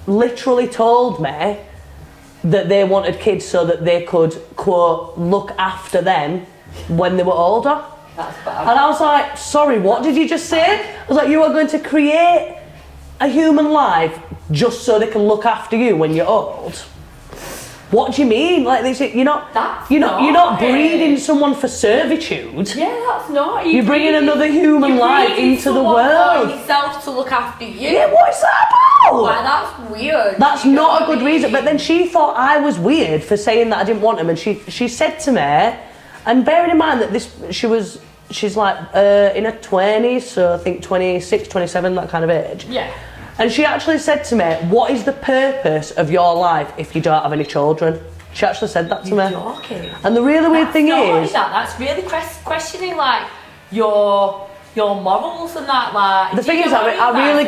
literally told me that they wanted kids so that they could, quote, look after them when they were older. That's bad. And I was like, sorry, what did you just say? I was like, you are going to create a human life just so they can look after you when you're old? What do you mean? Like, you're not breeding someone for servitude. Yeah, that's not. You're bringing another human life into the world. For yourself to look after you. Yeah, what is that about? Like, that's weird. That's not a good reason. But then she thought I was weird for saying that I didn't want him, and she said to me, and bearing in mind that she's like in her 20s, so I think 26, 27, that kind of age. Yeah. And she actually said to me, what is the purpose of your life if you don't have any children? She actually said that to me. You're joking. And the really weird thing is... That's really questioning, like, your morals and that, like... The thing is, I really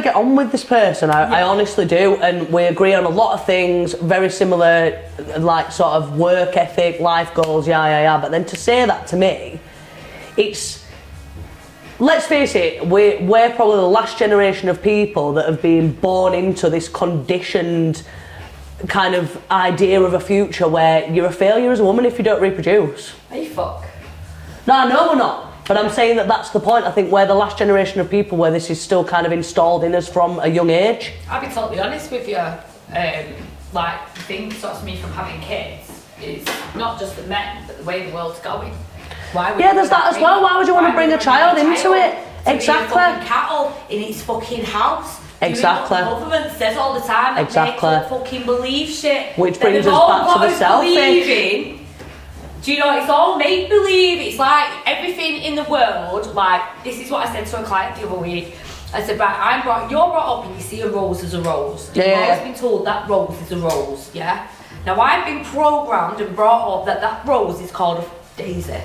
get on with this person. I honestly do. And we agree on a lot of things, very similar, like, sort of work ethic, life goals, yeah. But then to say that to me, it's... Let's face it, we're probably the last generation of people that have been born into this conditioned kind of idea of a future where you're a failure as a woman if you don't reproduce. Are you fuck? No, we're not. But I'm saying that that's the point. I think we're the last generation of people where this is still kind of installed in us from a young age. I'll be totally honest with you. Like, the thing that stops me from having kids is not just the men, but the way the world's going. There's that as well. Why would you want to bring a child into it? Exactly. Cattle in its fucking house. Exactly. The government says all the time that exactly. They fucking believe shit. Which brings us back to the selfish. Do you know, it's all make believe. It's like everything in the world. Like, this is what I said to a client the other week. I said, right, you're brought up and you see a rose as a rose. You've always been told that rose is a rose, yeah? Now I've been programmed and brought up that rose is called a daisy.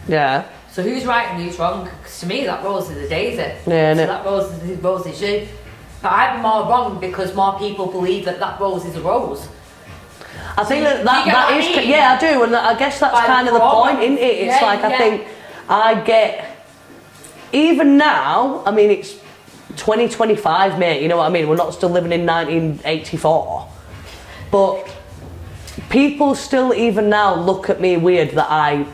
Yeah. So who's right and who's wrong? Because to me, that rose is a daisy. Yeah, so that rose is you. But I'm more wrong because more people believe that rose is a rose. I think that is... Yeah, I do. And I guess that's kind of the point, isn't it? It's I think I get... Even now, I mean, it's 2025, mate. You know what I mean? We're not still living in 1984. But people still, even now, look at me weird that I...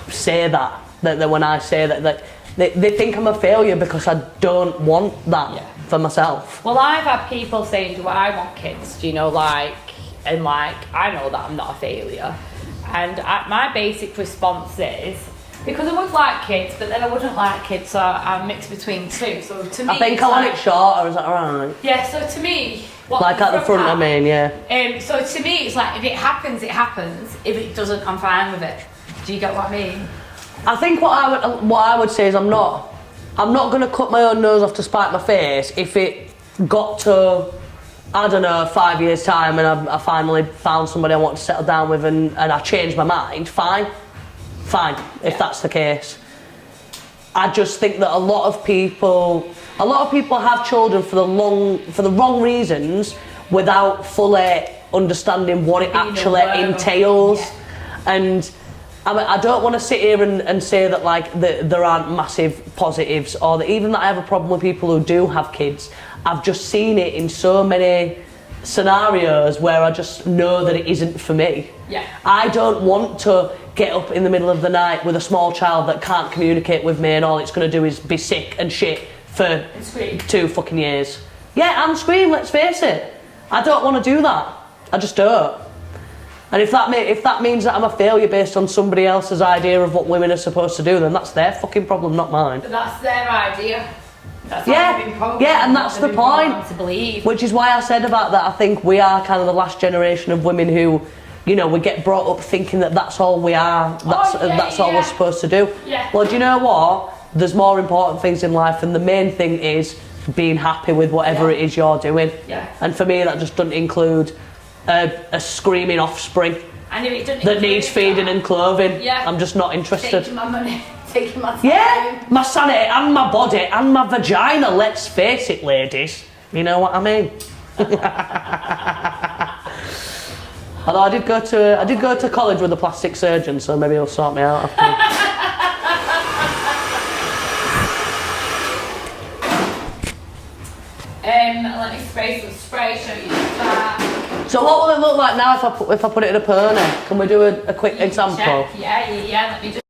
say that when I say that they think I'm a failure because I don't want that for myself. Well, I've had people saying, do I want kids? Do you know, like, and like, I know that I'm not a failure. And my basic response is, because I would like kids, but then I wouldn't like kids, so I'm mixed between two. So to me, I think I want it shorter, is that right? Yeah, so to me... Like at the front, I mean, yeah. So to me, it's like, if it happens, it happens. If it doesn't, I'm fine with it. Do you get what I mean? I think what I would say is I'm not going to cut my own nose off to spite my face if it got to, I don't know, 5 years time and I finally found somebody I want to settle down with and I changed my mind. Fine, if that's the case. I just think that a lot of people have children for the wrong reasons without fully understanding what it actually entails. And I don't want to sit here and say that like there aren't massive positives or that even that I have a problem with people who do have kids. I've just seen it in so many scenarios where I just know that it isn't for me. Yeah. I don't want to get up in the middle of the night with a small child that can't communicate with me and all it's going to do is be sick and shit for 2 fucking years. Yeah, and scream, let's face it. I don't want to do that. I just don't. And if that means that I'm a failure based on somebody else's idea of what women are supposed to do, then that's their fucking problem, not mine. But that's their idea. That's and that's the point. To believe. Which is why I said about that. I think we are kind of the last generation of women who, you know, we get brought up thinking that that's all we are. That's all we're supposed to do. Yeah. Well, do you know what? There's more important things in life, and the main thing is being happy with whatever it is you're doing. Yeah. And for me, that just doesn't include a screaming offspring that needs feeding and clothing. Yeah. I'm just not interested. Taking my money, taking my time. Yeah, my sanity and my body and my vagina, let's face it, ladies. You know what I mean? Although I did go to college with a plastic surgeon, so maybe he'll sort me out after. Let me spray some spray, show you that. So what will it look like now if I put it in a pony? Can we do a quick example? Check. Yeah. Let me just